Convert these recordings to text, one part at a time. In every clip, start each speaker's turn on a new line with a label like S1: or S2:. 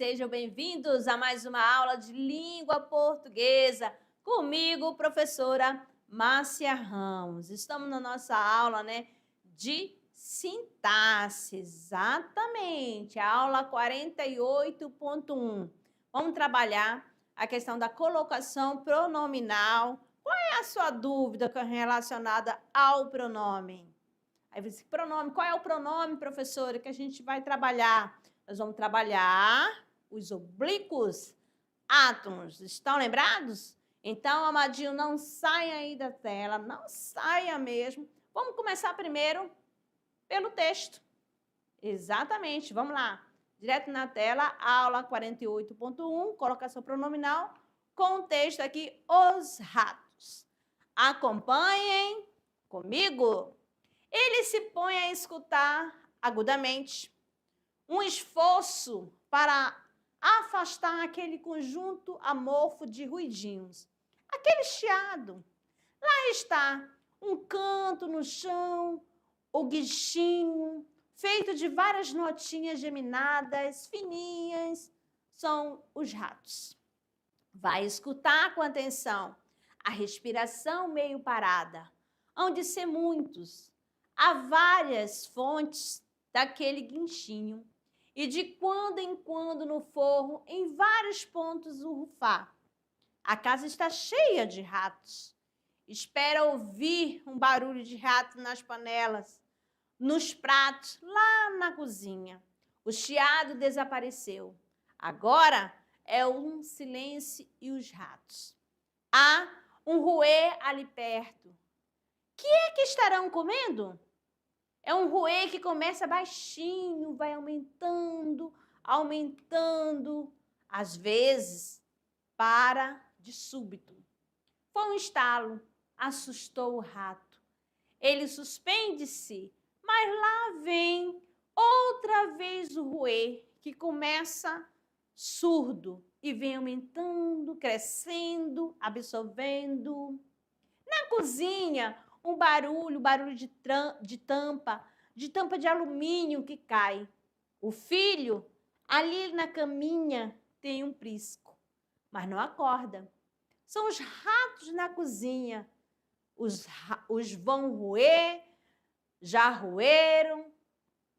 S1: sejam bem-vindos a mais uma aula de língua portuguesa. Comigo, professora Márcia Ramos. Estamos na nossa aula, de sintaxe, exatamente, a aula 48.1. Vamos trabalhar a questão da colocação pronominal. Qual é a sua dúvida relacionada ao pronome? Aí você, pronome, qual é o pronome, professora, que a gente vai trabalhar? Nós vamos trabalhar os oblíquos átomos. Estão lembrados? Então, amadinho, não saia aí da tela, não saia mesmo. Vamos começar primeiro pelo texto. Exatamente, vamos lá. Direto na tela, aula 48.1, colocação pronominal, com o texto aqui, os ratos. Acompanhem comigo. Ele se põe a escutar agudamente, um esforço para afastar aquele conjunto amorfo de ruidinhos, aquele chiado. Lá está um canto no chão, o guichinho, feito de várias notinhas geminadas, fininhas, são os ratos. Vai escutar com atenção a respiração meio parada, hão de ser muitos. Há várias fontes daquele guinchinho e de quando em quando no forro, em vários pontos, o rufar. A casa está cheia de ratos. Espera ouvir um barulho de rato nas panelas, nos pratos, lá na cozinha. O chiado desapareceu. Agora é um silêncio e os ratos. Há um roer ali perto. Que é que estarão comendo? É um roer que começa baixinho, vai aumentando, aumentando. Às vezes, para de súbito. Foi um estalo, assustou o rato. Ele suspende-se, mas lá vem outra vez o roer, que começa surdo e vem aumentando, crescendo, absorvendo. Na cozinha, um barulho de tampa de alumínio que cai. O filho, ali na caminha, tem um prisco, mas não acorda. São os ratos na cozinha. Os vão roer, já roeram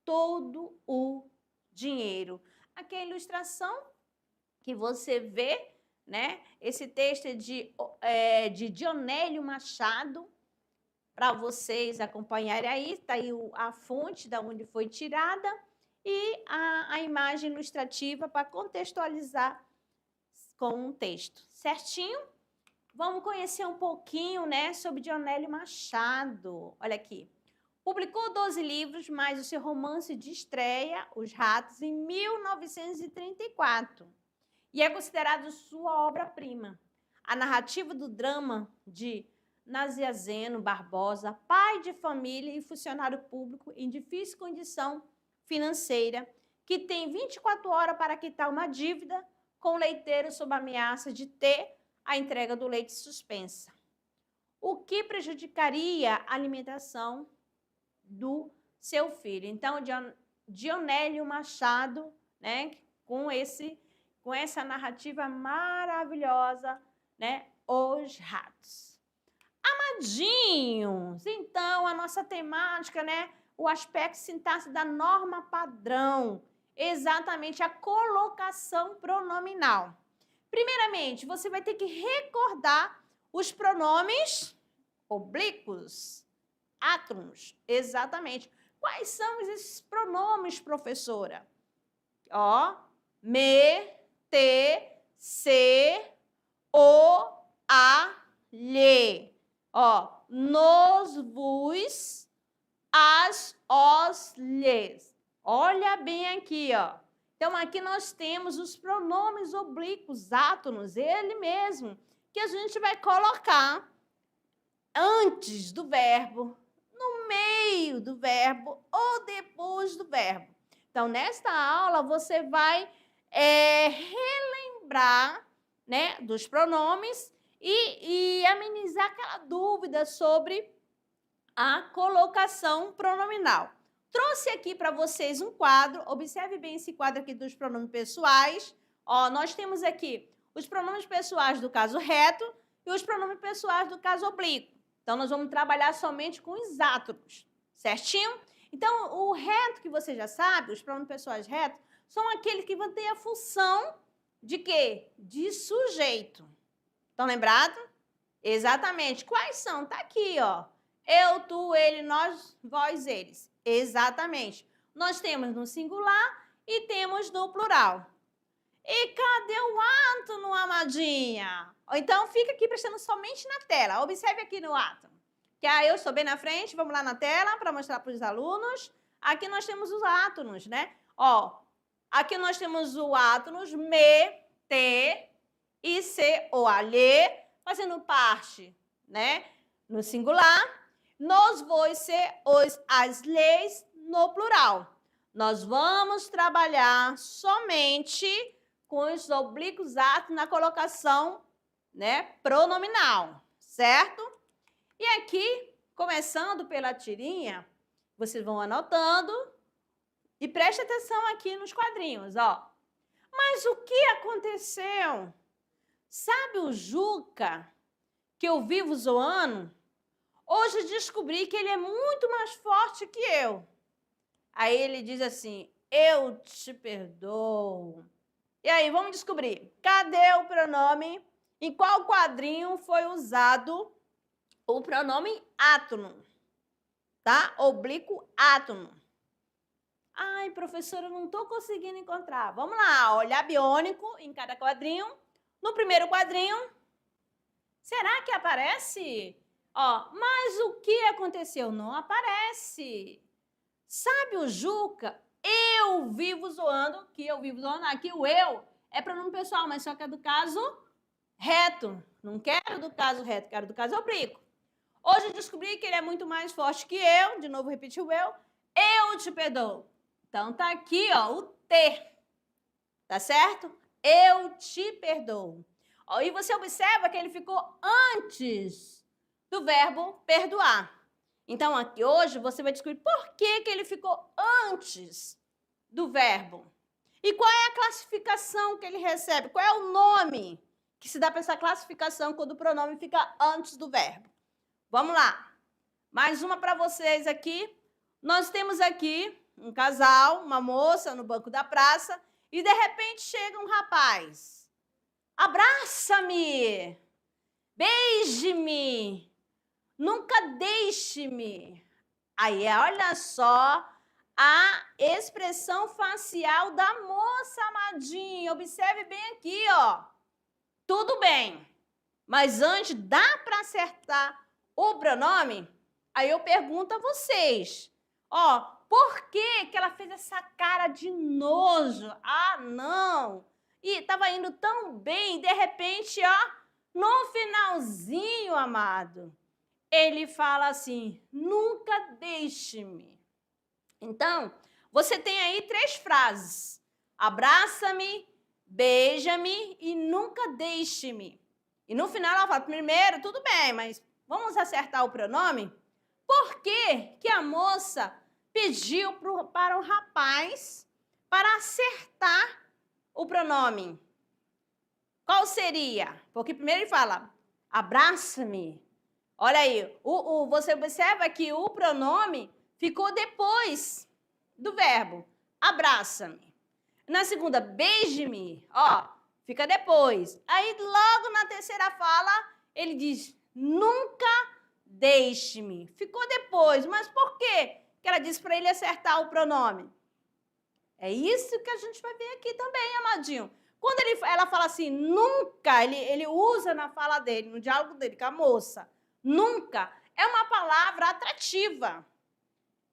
S1: todo o dinheiro. Aqui é a ilustração que você vê, Esse texto é de Dionélio Machado, para vocês acompanharem aí, está aí a fonte da onde foi tirada e a imagem ilustrativa para contextualizar com um texto. Certinho? Vamos conhecer um pouquinho, sobre Dionélio Machado. Olha aqui. Publicou 12 livros, mais o seu romance de estreia, Os Ratos, em 1934. E é considerado sua obra-prima. A narrativa do drama de Nazianzeno Barbosa, pai de família e funcionário público em difícil condição financeira, que tem 24 horas para quitar uma dívida com o leiteiro sob ameaça de ter a entrega do leite suspensa, o que prejudicaria a alimentação do seu filho. Então, Dionélio Machado, com essa narrativa maravilhosa, Os Ratos. Amadinhos, então, a nossa temática, o aspecto sintaxe da norma padrão, exatamente a colocação pronominal. Primeiramente, você vai ter que recordar os pronomes oblíquos, átomos, exatamente. Quais são esses pronomes, professora? Me, te, se, o, a, lhe. Nos, vos, as, os, lhes. Olha bem aqui, Então, aqui nós temos os pronomes oblíquos, átonos, ele mesmo, que a gente vai colocar antes do verbo, no meio do verbo ou depois do verbo. Então, nesta aula, você vai relembrar, dos pronomes e amenizar aquela dúvida sobre a colocação pronominal. Trouxe aqui para vocês um quadro, observe bem esse quadro aqui dos pronomes pessoais. Ó, nós temos aqui os pronomes pessoais do caso reto e os pronomes pessoais do caso oblíquo. Então, nós vamos trabalhar somente com os átonos, certinho? Então, o reto que você já sabe, os pronomes pessoais retos, são aqueles que vão ter a função de quê? De sujeito. Estão lembrados? Exatamente. Quais são? Tá aqui, ó. Eu, tu, ele, nós, vós, eles. Exatamente. Nós temos no singular e temos no plural. E cadê o átono, amadinha? Então, fica aqui prestando somente na tela. Observe aqui no átono. Que aí eu estou bem na frente, vamos lá na tela para mostrar para os alunos. Aqui nós temos os átonos, né? Ó, aqui nós temos o átonos me, te e se ou alhe, fazendo parte, né? No singular. Nos, vos, se, os, as, leis, no plural. Nós vamos trabalhar somente com os oblíquos átonos na colocação, né, pronominal, certo? E aqui, começando pela tirinha, vocês vão anotando e preste atenção aqui nos quadrinhos, ó. Mas o que aconteceu? Sabe o Juca, que eu vivo zoando? Hoje descobri que ele é muito mais forte que eu. Aí ele diz assim, eu te perdoo. E aí, vamos descobrir. Cadê o pronome? Em qual quadrinho foi usado o pronome átono? Tá? Oblíquo átono. Ai, professora, eu não estou conseguindo encontrar. Vamos lá, olhar biônico em cada quadrinho. No primeiro quadrinho, será que aparece? Ó, mas o que aconteceu? Não aparece. Sabe o Juca? Eu vivo zoando, que eu vivo zoando. Aqui o eu é pronome pessoal, mas só que é do caso reto. Não quero do caso reto, quero do caso oblíquo. Hoje eu descobri que ele é muito mais forte que eu. De novo, repetiu o eu. Eu te perdoo. Então, tá aqui, ó, o te. Tá certo? Eu te perdoo. Ó, e você observa que ele ficou antes do verbo perdoar. Então, aqui hoje você vai descobrir por que ele ficou antes do verbo. E qual é a classificação que ele recebe? Qual é o nome que se dá para essa classificação quando o pronome fica antes do verbo? Vamos lá. Mais uma para vocês aqui. Nós temos aqui um casal, uma moça no banco da praça, e de repente chega um rapaz. Abraça-me, beije-me, nunca deixe-me. Aí, olha só a expressão facial da moça, amadinha. Observe bem aqui, ó. Tudo bem, mas antes, dá para acertar o pronome? Aí eu pergunto a vocês, ó, por que ela fez essa cara de nojo? Ah, não! E estava indo tão bem, de repente, ó, no finalzinho, amado, ele fala assim, nunca deixe-me. Então, você tem aí 3 frases. Abraça-me, beija-me e nunca deixe-me. E no final ela fala, primeiro, tudo bem, mas vamos acertar o pronome? Por que que a moça pediu para o rapaz para acertar o pronome? Qual seria? Porque primeiro ele fala, abraça-me. Olha aí, você observa que o pronome ficou depois do verbo, abraça-me. Na segunda, beije-me, ó, fica depois. Aí logo na terceira fala, ele diz, nunca deixe-me. Ficou depois, mas por quê que ela disse para ele acertar o pronome? É isso que a gente vai ver aqui também, amadinho. Quando ela fala assim, nunca, ele usa na fala dele, no diálogo dele com a moça, nunca, é uma palavra atrativa.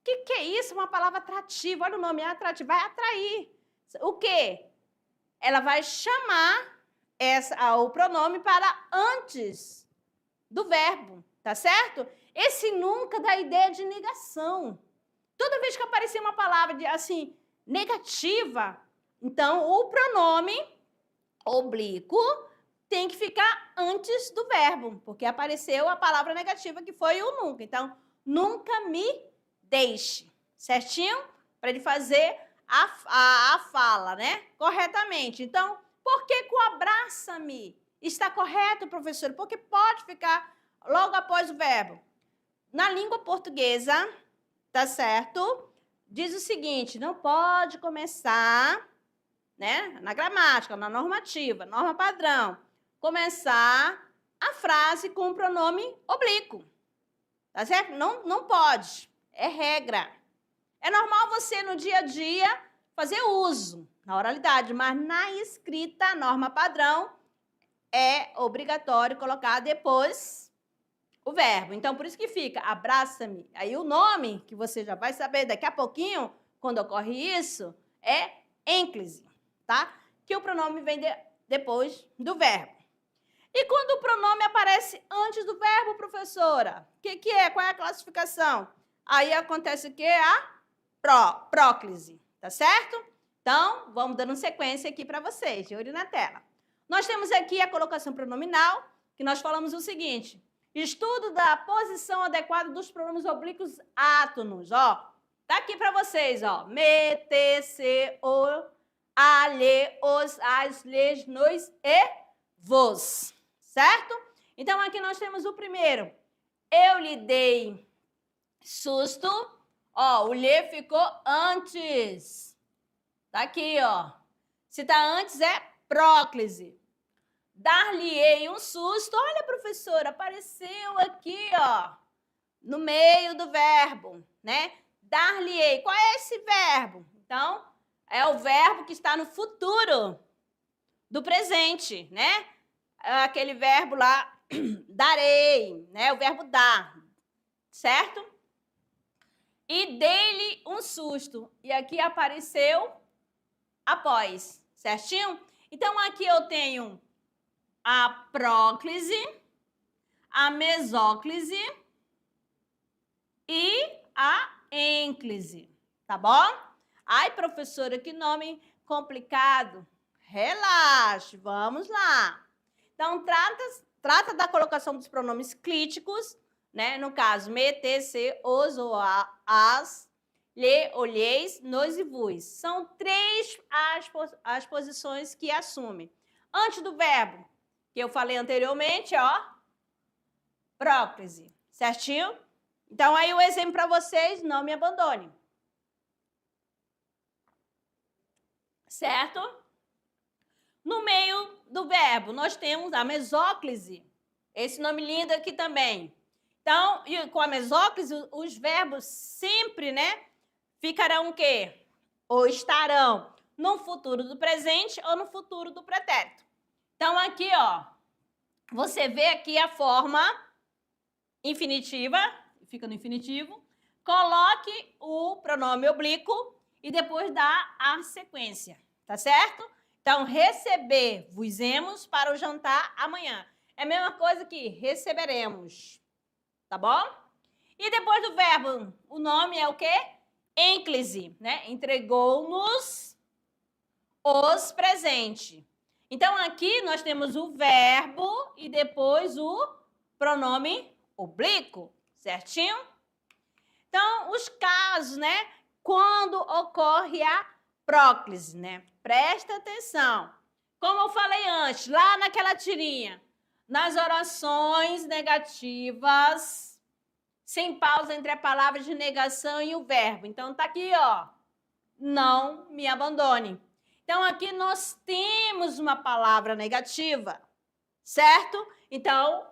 S1: O que é isso? Uma palavra atrativa. Olha o nome, é atrativo, vai atrair. O quê? Ela vai chamar o pronome para antes do verbo, tá certo? Esse nunca dá ideia de negação. Toda vez que aparecer uma palavra assim, negativa, então o pronome oblíquo tem que ficar antes do verbo, porque apareceu a palavra negativa que foi o nunca. Então, nunca me deixe, certinho? Para ele fazer a fala, né? Corretamente. Então, por que o abraça-me está correto, professor? Porque pode ficar logo após o verbo. Na língua portuguesa, tá certo? Diz o seguinte, não pode começar, né? Na gramática, na normativa, norma padrão, começar a frase com o pronome oblíquo. Tá certo? Não pode. É regra. É normal você, no dia a dia, fazer uso na oralidade, mas na escrita, a norma padrão, é obrigatório colocar depois o verbo. Então, por isso que fica abraça-me. Aí o nome, que você já vai saber daqui a pouquinho, quando ocorre isso, é ênclise, tá? Que o pronome vem depois do verbo. E quando o pronome aparece antes do verbo, professora? O que é? Qual é a classificação? Aí acontece o quê? A próclise, tá certo? Então, vamos dando sequência aqui para vocês, de olho na tela. Nós temos aqui a colocação pronominal, que nós falamos o seguinte, estudo da posição adequada dos pronomes oblíquos átonos, ó. Tá aqui para vocês, ó. Me, te, se, o, a, lhe, os, as, lhes, nos e vos, certo? Então, aqui nós temos o primeiro. Eu lhe dei susto. Ó, o lhe ficou antes. Tá aqui, ó. Se tá antes é próclise. Dar-lhe-ei um susto. Olha, professora, apareceu aqui, ó, no meio do verbo, né? Dar-lhe-ei. Qual é esse verbo? Então, é o verbo que está no futuro do presente, né? É aquele verbo lá, darei, né? O verbo dar, certo? E dei-lhe um susto. E aqui apareceu após, certinho? Então, aqui eu tenho a próclise, a mesóclise e a ênclise, tá bom? Ai, professora, que nome complicado. Relaxe, vamos lá. Então, trata da colocação dos pronomes clíticos, né? No caso, me, te, se, os ou as, lhe, olheis, nos e vos. São 3 as posições que assume. Antes do verbo, que eu falei anteriormente, ó, próclise, certinho? Então, aí o exemplo para vocês, não me abandone. Certo? No meio do verbo, nós temos a mesóclise. Esse nome lindo aqui também. Então, com a mesóclise, os verbos sempre, né, ficarão o quê? Ou estarão no futuro do presente ou no futuro do pretérito. Então, aqui, ó, você vê aqui a forma infinitiva, fica no infinitivo, coloque o pronome oblíquo e depois dá a sequência, tá certo? Então, receber-vos-emos para o jantar amanhã. É a mesma coisa que receberemos, tá bom? E depois do verbo, o nome é o quê? Ênclise, né? Entregou-nos os presentes. Então, aqui nós temos o verbo e depois o pronome oblíquo, certinho? Então, os casos, né? Quando ocorre a próclise, né? Presta atenção. Como eu falei antes, lá naquela tirinha, nas orações negativas, sem pausa entre a palavra de negação e o verbo. Então, tá aqui, ó. Não me abandone. Então, aqui nós temos uma palavra negativa, certo? Então,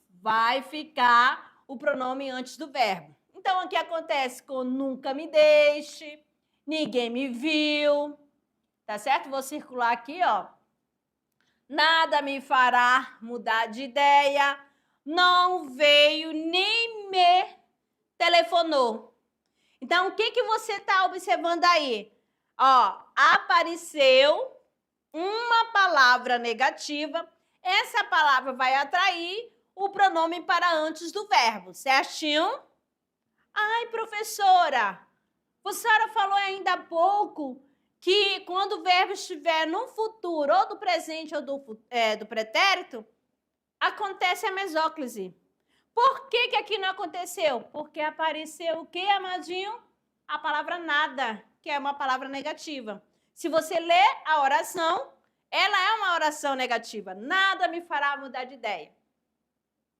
S1: vai ficar o pronome antes do verbo. Então, aqui acontece com nunca me deixe, ninguém me viu, tá certo? Vou circular aqui, ó. Nada me fará mudar de ideia, não veio nem me telefonou. Então, o que você está observando aí? Ó, apareceu uma palavra negativa, essa palavra vai atrair o pronome para antes do verbo, certinho? Ai, professora, a senhora falou ainda há pouco que quando o verbo estiver no futuro, ou do presente ou do pretérito, acontece a mesóclise. Por que aqui não aconteceu? Porque apareceu o quê, amadinho? a palavra nada, que é uma palavra negativa. Se você lê a oração, ela é uma oração negativa. Nada me fará mudar de ideia.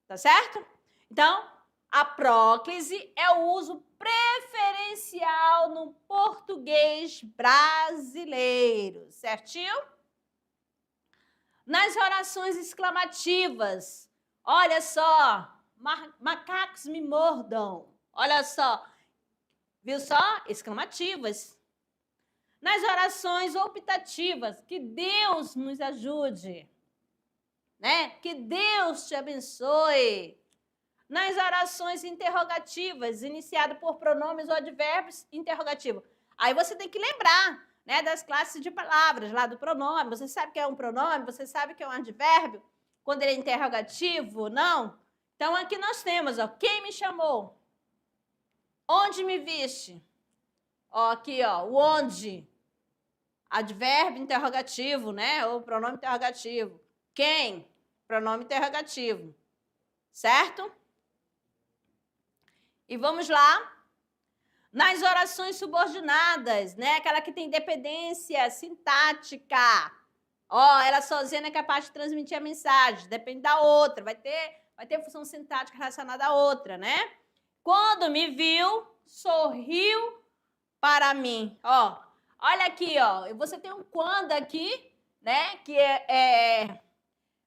S1: Tá certo? Então, a próclise é o uso preferencial no português brasileiro, certinho? Nas orações exclamativas, olha só, macacos me mordam, olha só, viu só? Exclamativas. Nas orações optativas, que Deus nos ajude, né? Que Deus te abençoe. Nas orações interrogativas, iniciado por pronomes ou advérbios interrogativos. Aí você tem que lembrar, né, das classes de palavras lá do pronome. Você sabe que é um pronome, você sabe que é um advérbio, quando ele é interrogativo, não? Então aqui nós temos, ó, quem me chamou? Onde me viste? Ó, aqui, ó, o onde. Advérbio interrogativo, né? Ou pronome interrogativo. Quem? Pronome interrogativo. Certo? E vamos lá. Nas orações subordinadas, né? Aquela que tem dependência sintática. Ó, ela sozinha não é capaz de transmitir a mensagem. Depende da outra. Vai ter função sintática relacionada à outra, né? Quando me viu, sorriu para mim. Ó, olha aqui, ó. Você tem um quando aqui, né? Que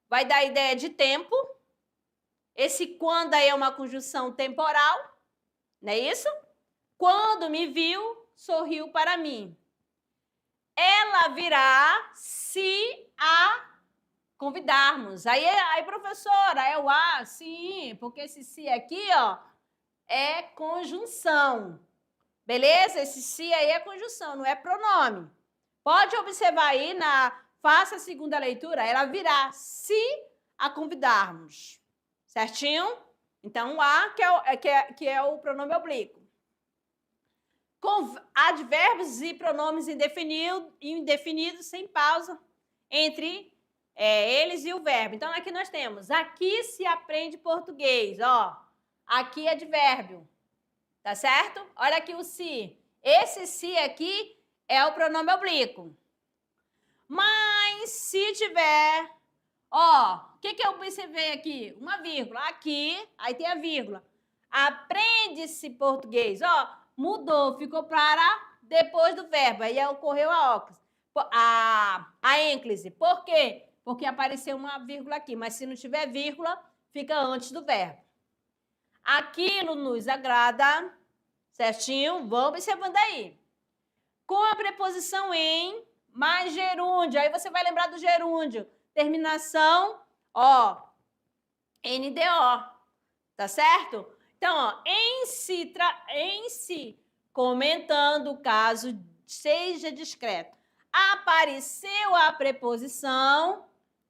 S1: vai dar a ideia de tempo. Esse quando aí é uma conjunção temporal. Não é isso? Quando me viu, sorriu para mim. Ela virá se a convidarmos. Aí, professora, é o a, sim, porque esse se aqui, ó, é conjunção. Beleza? Esse se aí é conjunção, não é pronome. Pode observar aí, faça a segunda leitura, ela virá se a convidarmos. Certinho? Então, o a, que é o pronome oblíquo. Com advérbios e pronomes indefinidos sem pausa entre eles e o verbo. Então, aqui nós temos, aqui se aprende português, ó. Aqui é advérbio, tá certo? Olha aqui o se. Esse se aqui é o pronome oblíquo. Mas se tiver, ó, o que eu observei aqui? Uma vírgula. Aqui, aí tem a vírgula. Aprende-se português, ó. Mudou, ficou para depois do verbo. Aí ocorreu a ênclise. Por quê? Porque apareceu uma vírgula aqui. Mas se não tiver vírgula, fica antes do verbo. Aquilo nos agrada, certinho? Vão observando aí. Com a preposição em, mais gerúndio. Aí você vai lembrar do gerúndio. Terminação, ó, NDO. Tá certo? Então, ó, em si, comentando, caso seja discreto, apareceu a preposição,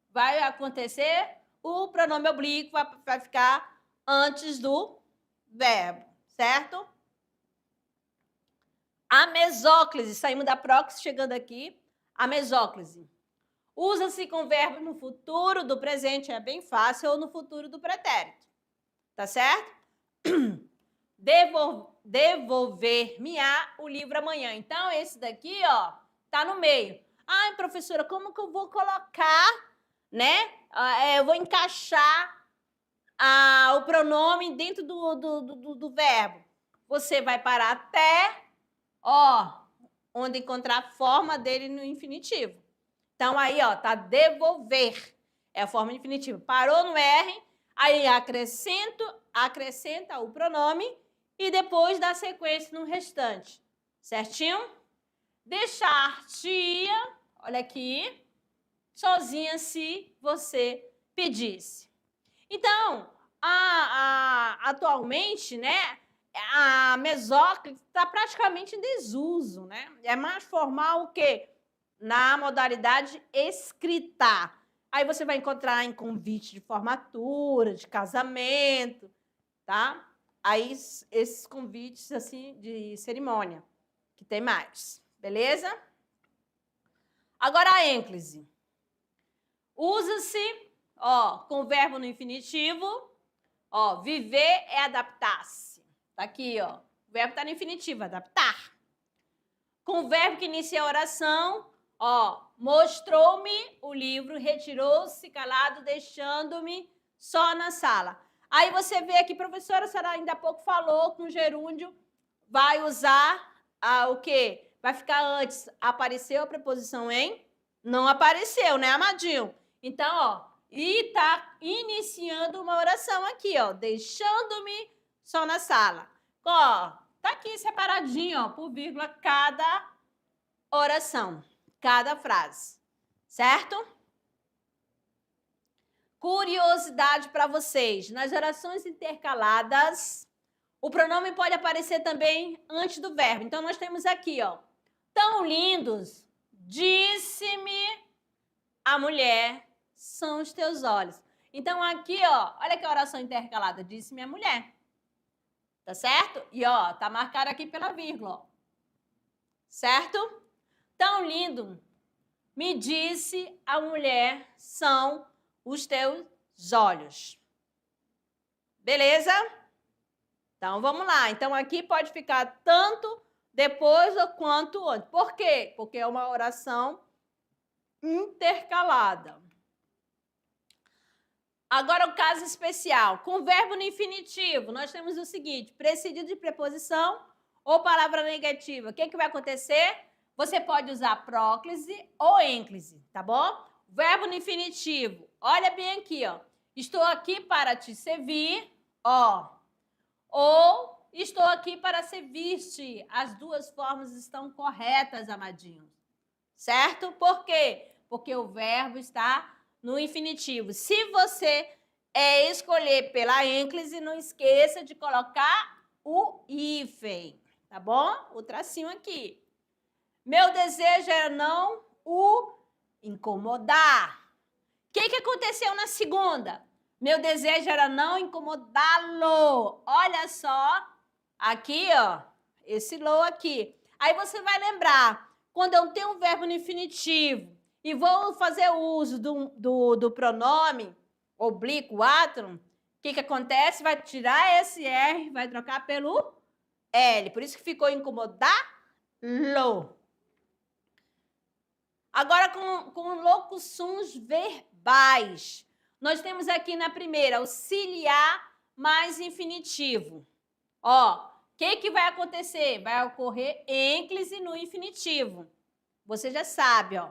S1: vai acontecer, o pronome oblíquo vai ficar antes do verbo, certo? A mesóclise, saímos da próclise, chegando aqui, a mesóclise. Usa-se com verbo no futuro do presente, é bem fácil, ou no futuro do pretérito. Tá certo? Devolver-me-á o livro amanhã. Então, esse daqui, ó, tá no meio. Ai, professora, como que eu vou colocar, né? Eu vou encaixar o pronome dentro do verbo. Você vai parar até, ó, onde encontrar a forma dele no infinitivo. Então, aí, ó, tá devolver. É a forma infinitiva. Parou no R, aí acrescenta o pronome e depois dá sequência no restante. Certinho? Deixar-te-ia, olha aqui, sozinha se você pedisse. Então, atualmente, né, a mesóclise está praticamente em desuso, né? É mais formal o quê? Na modalidade escrita. Aí você vai encontrar em convite de formatura, de casamento, tá? Aí esses convites assim de cerimônia, que tem mais, beleza? Agora a ênclise. Usa-se, ó, com verbo no infinitivo, ó, viver é adaptar-se. Tá aqui, ó. O verbo está no infinitivo, adaptar. Com o verbo que inicia a oração, ó, mostrou-me o livro, retirou-se calado, deixando-me só na sala. Aí você vê aqui, professora, a senhora ainda há pouco falou que o gerúndio vai usar o quê? Vai ficar antes. Apareceu a preposição em? Não apareceu, né, amadinho? Então, ó, e tá iniciando uma oração aqui, ó, deixando-me só na sala. Ó, tá aqui separadinho, ó, por vírgula, cada oração, cada frase, certo? Curiosidade para vocês, nas orações intercaladas, o pronome pode aparecer também antes do verbo. Então, nós temos aqui, ó, tão lindos, disse-me a mulher, são os teus olhos. Então, aqui, ó, olha que oração intercalada, disse-me a mulher. Tá certo? E, ó, tá marcado aqui pela vírgula, ó. Certo? Tão lindo, me disse a mulher, são os teus olhos. Beleza? Então, vamos lá. Então, aqui pode ficar tanto depois quanto antes. Por quê? Porque é uma oração intercalada. Agora, o caso especial. Com verbo no infinitivo, nós temos o seguinte, precedido de preposição ou palavra negativa. O que vai acontecer? Você pode usar próclise ou ênclise, tá bom? Verbo no infinitivo. Olha bem aqui, ó. Estou aqui para te servir, ó. Ou estou aqui para servir-te. As duas formas estão corretas, amadinhos. Certo? Por quê? Porque o verbo está no infinitivo. Se você escolher pela ênclise, não esqueça de colocar o hífen, tá bom? O tracinho aqui. Meu desejo era não o incomodar. O que aconteceu na segunda? Meu desejo era não incomodá-lo. Olha só, aqui, ó, esse lo aqui. Aí você vai lembrar, quando eu tenho um verbo no infinitivo e vou fazer uso do pronome oblíquo, átono, o que acontece? Vai tirar esse R, vai trocar pelo L. Por isso que ficou incomodá-lo. Agora, com locuções verbais. Nós temos aqui na primeira, auxiliar mais infinitivo. Ó, o que vai acontecer? Vai ocorrer ênclise no infinitivo. Você já sabe, ó.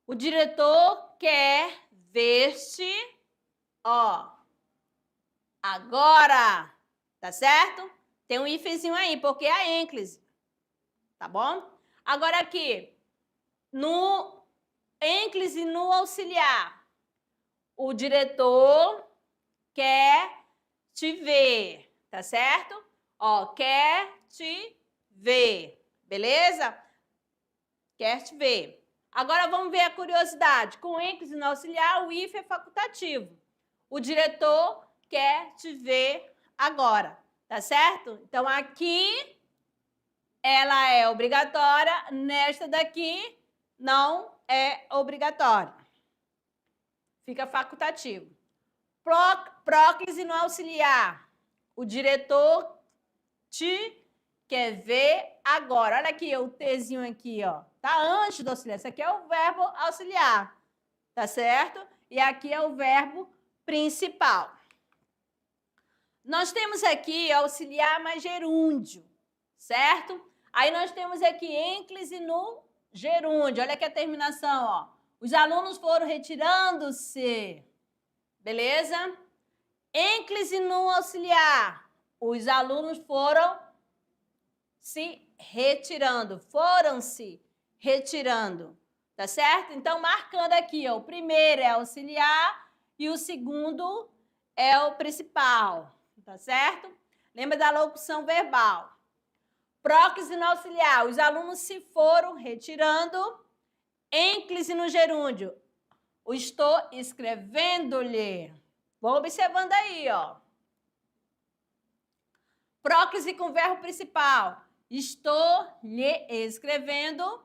S1: O diretor quer ver-te, ó, agora, tá certo? Tem um hífenzinho aí, porque é a ênclise, tá bom? Agora aqui, no ênclise no auxiliar, o diretor quer te ver, tá certo? Ó, quer te ver, beleza? Quer te ver. Agora vamos ver a curiosidade. Com ênclise no auxiliar, o hífen é facultativo. O diretor quer te ver agora, tá certo? Então, aqui ela é obrigatória, nesta daqui não é obrigatória. Fica facultativo. Próclise no auxiliar. O diretor te quer ver agora. Olha aqui o Tzinho aqui, ó. Tá antes do auxiliar. Esse aqui é o verbo auxiliar, tá certo? E aqui é o verbo principal. Nós temos aqui auxiliar mais gerúndio, certo? Aí nós temos aqui ênclise no gerúndio. Olha aqui a terminação, ó. Os alunos foram retirando-se. Beleza? Ênclise no auxiliar. Os alunos foram se retirando. Foram-se retirando. Tá certo? Então, marcando aqui, ó. O primeiro é auxiliar e o segundo é o principal. Tá certo? Lembra da locução verbal. Próclise no auxiliar. Os alunos se foram retirando. Ênclise no gerúndio. O estou escrevendo-lhe. Vão observando aí, ó. Próclise com verbo principal. Estou lhe escrevendo.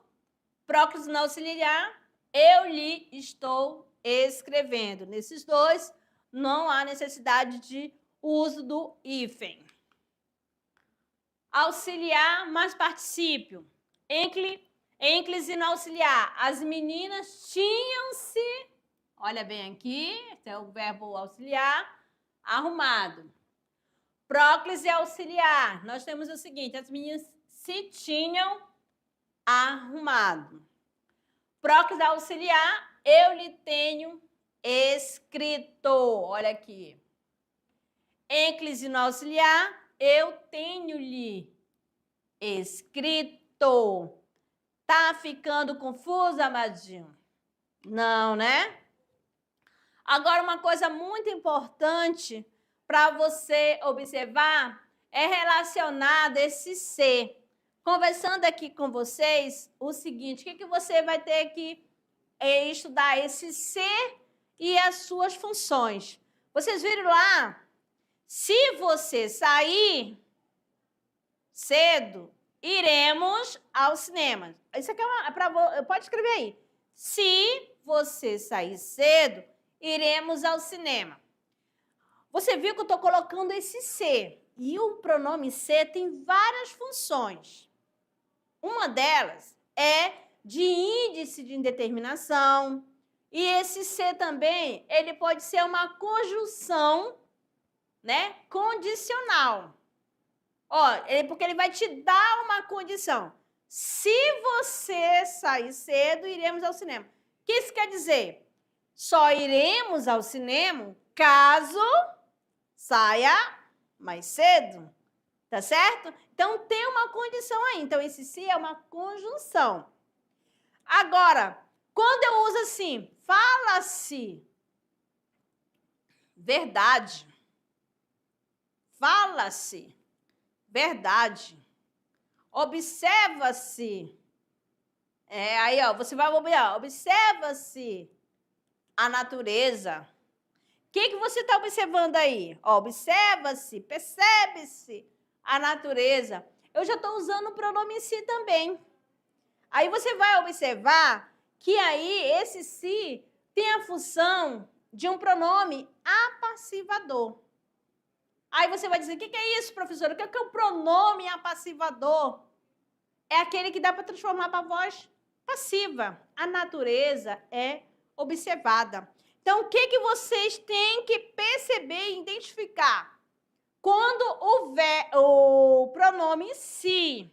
S1: Próclise no auxiliar. Eu lhe estou escrevendo. Nesses dois, não há necessidade de uso do hífen. auxiliar mais particípio. Ênclise no auxiliar. As meninas tinham-se, olha bem aqui, esse é o verbo auxiliar, arrumado. Próclise auxiliar. Nós temos o seguinte, as meninas se tinham arrumado. Próclise auxiliar, eu lhe tenho escrito. Olha aqui. Ênclise no auxiliar, eu tenho-lhe escrito. Tá ficando confuso, amadinho? Não, né? Agora, uma coisa muito importante para você observar é relacionado a esse ser. Conversando aqui com vocês, o seguinte, o que você vai ter que estudar esse ser e as suas funções. Vocês viram lá? Se você sair cedo, iremos ao cinema. Isso aqui pode escrever aí. Se você sair cedo, iremos ao cinema. Você viu que eu estou colocando esse ser. E o pronome ser tem várias funções. Uma delas é de índice de indeterminação. E esse ser também, ele pode ser uma conjunção, né, condicional. Ó, porque ele vai te dar uma condição. Se você sair cedo, iremos ao cinema. O que isso quer dizer? Só iremos ao cinema caso saia mais cedo. Tá certo? Então, tem uma condição aí. Então, esse se é uma conjunção. Agora, quando eu uso assim, fala-se verdade. Fala-se verdade. Observa-se. Aí, ó, você vai olhar. Observa-se a natureza. O que você está observando aí? Observa-se, percebe-se a natureza. Eu já estou usando o pronome si também. Aí você vai observar que aí esse si tem a função de um pronome apassivador. Aí você vai dizer, o que é isso, professora? O que é o pronome apassivador? É aquele que dá para transformar para voz passiva. A natureza é observada. Então, o que vocês têm que perceber e identificar? Quando o pronome si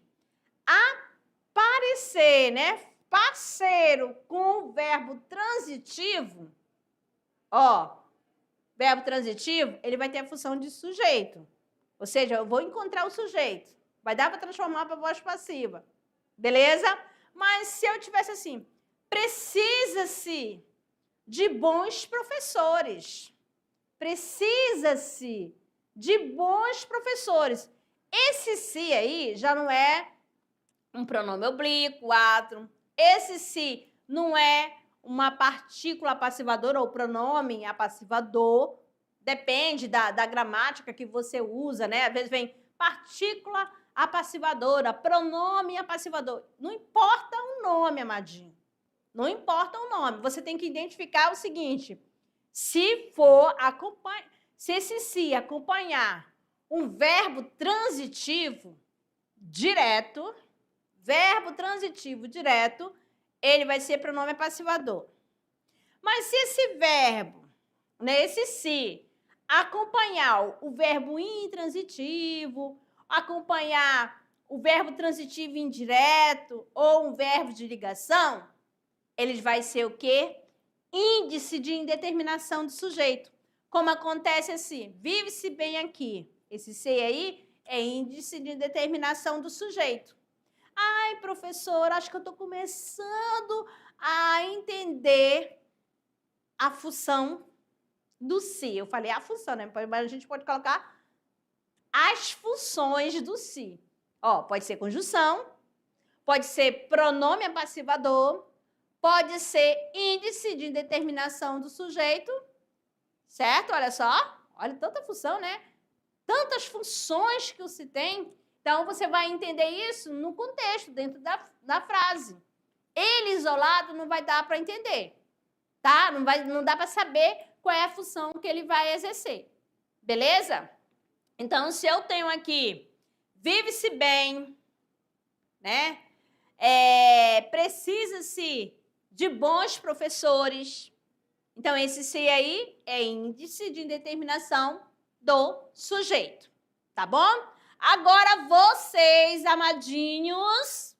S1: aparecer, né, parceiro com o verbo transitivo, ó, verbo transitivo, ele vai ter a função de sujeito. Ou seja, eu vou encontrar o sujeito. Vai dar para transformar para voz passiva. Beleza? Mas se eu tivesse assim, precisa-se de bons professores. Precisa-se de bons professores. Esse se aí já não é um pronome oblíquo, átron. Esse se não é uma partícula apassivadora ou pronome apassivador. Depende da gramática que você usa, né? Às vezes vem partícula apassivadora, pronome apassivador. Não importa o nome, amadinho. Não importa o nome. Você tem que identificar o seguinte. Se esse se acompanhar um verbo transitivo direto, ele vai ser pronome apassivador. Mas se esse verbo, né, esse se, acompanhar o verbo intransitivo, acompanhar o verbo transitivo indireto ou um verbo de ligação, ele vai ser o quê? Índice de indeterminação do sujeito. Como acontece assim, vive-se bem aqui. Esse se aí é índice de indeterminação do sujeito. Ai, professor, acho que eu estou começando a entender a função do se. Eu falei a função, né? Mas a gente pode colocar as funções do se. Ó, pode ser conjunção, pode ser pronome apassivador, pode ser índice de indeterminação do sujeito, certo? Olha só, olha tanta função, né? Tantas funções que o se tem. Então, você vai entender isso no contexto, dentro da frase. Ele isolado não vai dar para entender, tá? Não dá para saber qual é a função que ele vai exercer. Beleza? Então, se eu tenho aqui vive-se bem, né? Precisa-se de bons professores. Então, esse C aí é índice de indeterminação do sujeito, tá bom? Agora, vocês, amadinhos,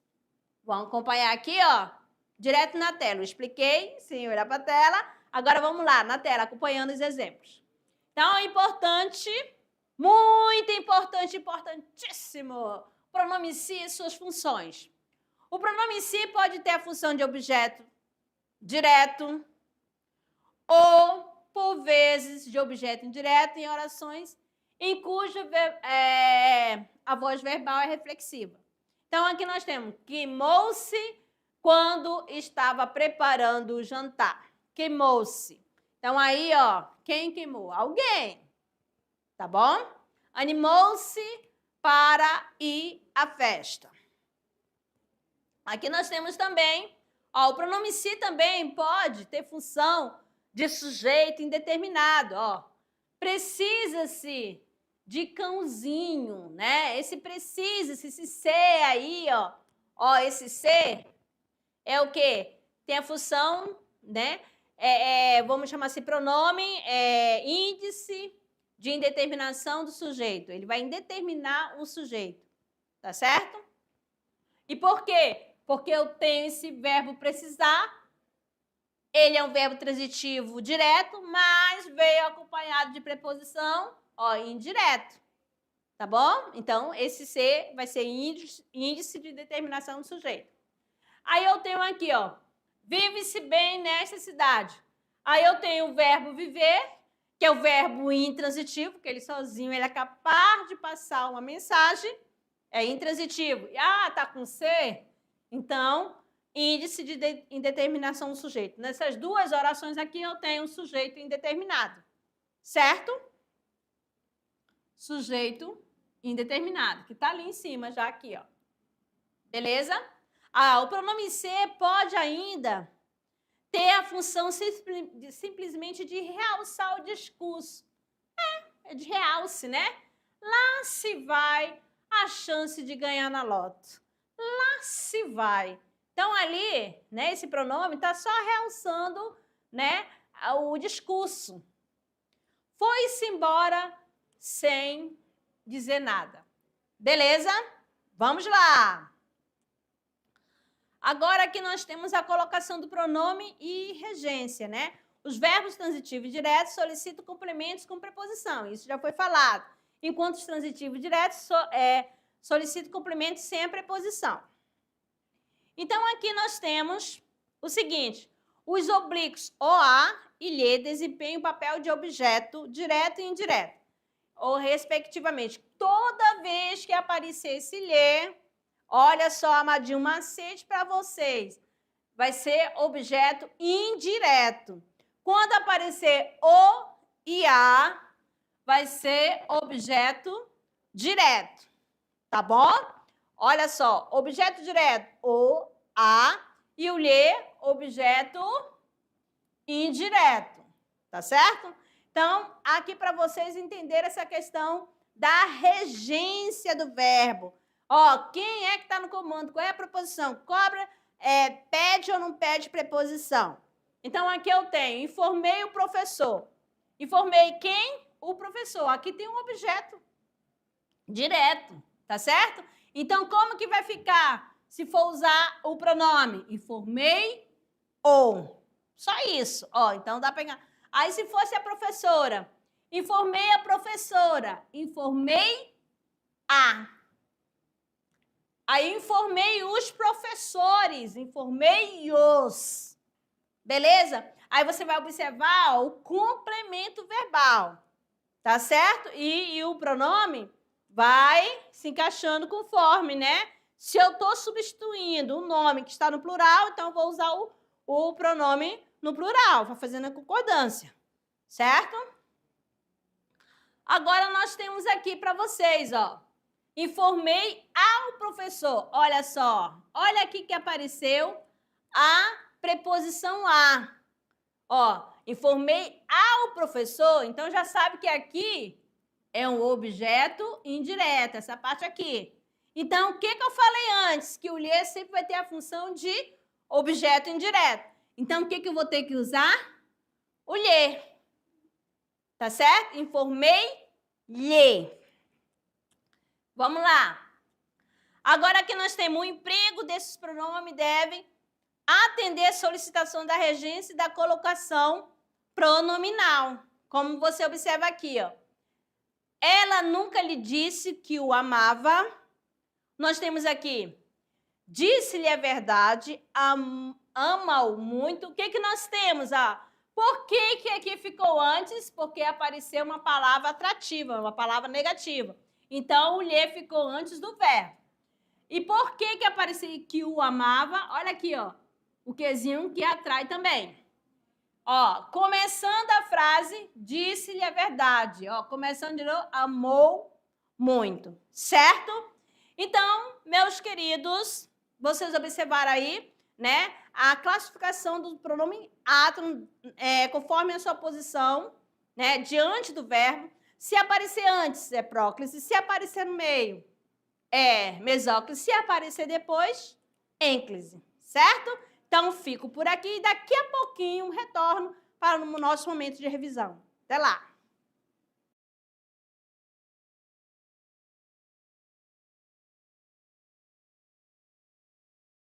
S1: vão acompanhar aqui, ó, direto na tela. Eu expliquei, sem olhar para a tela. Agora, vamos lá, na tela, acompanhando os exemplos. Então, é importante, muito importante, importantíssimo, pronome si e suas funções. O pronome si pode ter a função de objeto direto ou, por vezes, de objeto indireto em orações em cuja a voz verbal é reflexiva. Então, aqui nós temos queimou-se quando estava preparando o jantar. Queimou-se. Então, aí, ó, quem queimou? Alguém. Tá bom? Animou-se para ir à festa. Aqui nós temos também, ó, o pronome si também pode ter função de sujeito indeterminado, ó. Precisa-se de cãozinho, né? Esse precisa-se, esse ser aí, ó, esse ser é o quê? Tem a função, né? Vamos chamar assim, pronome, índice de indeterminação do sujeito. Ele vai indeterminar o sujeito, tá certo? E por quê? Porque eu tenho esse verbo precisar, ele é um verbo transitivo direto, mas veio acompanhado de preposição, ó, indireto, tá bom? Então, esse C vai ser índice de determinação do sujeito. Aí eu tenho aqui, ó, vive-se bem nesta cidade. Aí eu tenho o verbo viver, que é o verbo intransitivo, que ele sozinho ele é capaz de passar uma mensagem, é intransitivo. Ah, tá com C? Então, índice de indeterminação do sujeito. Nessas duas orações aqui eu tenho um sujeito indeterminado, certo? Sujeito indeterminado, que está ali em cima já aqui, ó. Beleza? O pronome ser pode ainda ter a função simplesmente de realçar o discurso. É de realce, né? Lá se vai a chance de ganhar na loto. Lá se vai. Então, ali, né, esse pronome está só realçando, né, o discurso. Foi-se embora sem dizer nada. Beleza? Vamos lá. Agora aqui nós temos a colocação do pronome e regência, né? Os verbos transitivos diretos solicitam complementos com preposição. Isso já foi falado. Enquanto os transitivos diretos solicitam complementos sem a preposição. Então, aqui nós temos o seguinte. Os oblíquos OA e LHE desempenham o papel de objeto direto e indireto, ou respectivamente. Toda vez que aparecer esse LHE, olha só, amadinho, um macete para vocês. Vai ser objeto indireto. Quando aparecer O e A, vai ser objeto direto. Tá bom? Olha só, objeto direto, O, A, e o LHE, objeto indireto. Tá certo? Então, aqui para vocês entenderem essa questão da regência do verbo. Ó, quem é que está no comando? Qual é a preposição? Cobra, pede ou não pede preposição? Então, aqui eu tenho, informei o professor. Informei quem? O professor. Aqui tem um objeto direto, tá certo? Então, como que vai ficar se for usar o pronome? Informei ou. Só isso. Ó, então, dá para pegar. Aí, se fosse a professora, informei a professora. Informei a. Aí, informei os professores. Informei-os. Beleza? Aí, você vai observar o complemento verbal. Tá certo? E o pronome vai se encaixando conforme, né? Se eu estou substituindo um nome que está no plural, então eu vou usar o pronome no plural, vai fazendo a concordância, certo? Agora, nós temos aqui para vocês, ó. Informei ao professor. Olha só, olha aqui que apareceu a preposição a. Ó, informei ao professor, então já sabe que aqui É um objeto indireto, essa parte aqui. Então, o que eu falei antes? Que o lhe sempre vai ter a função de objeto indireto. Então, o que eu vou ter que usar? O lhe. Tá certo? Informei-lhe. Vamos lá. Agora que nós temos o emprego desses pronomes, devem atender a solicitação da regência e da colocação pronominal. Como você observa aqui, ó. Ela nunca lhe disse que o amava. Nós temos aqui, disse-lhe a verdade, ama-o muito. O que nós temos? Por que aqui ficou antes? Porque apareceu uma palavra atrativa, uma palavra negativa. Então, o lhe ficou antes do verbo. E por que apareceu que o amava? Olha aqui, ó, o quezinho que atrai também. Ó, começando a frase, disse-lhe a verdade. Ó, começando de novo, amou muito, certo? Então, meus queridos, vocês observaram aí, né, a classificação do pronome átomo conforme a sua posição, né, diante do verbo. Se aparecer antes, é próclise. Se aparecer no meio, é mesóclise. Se aparecer depois, ênclise, certo? Então, fico por aqui e daqui a pouquinho retorno para o nosso momento de revisão. Até lá!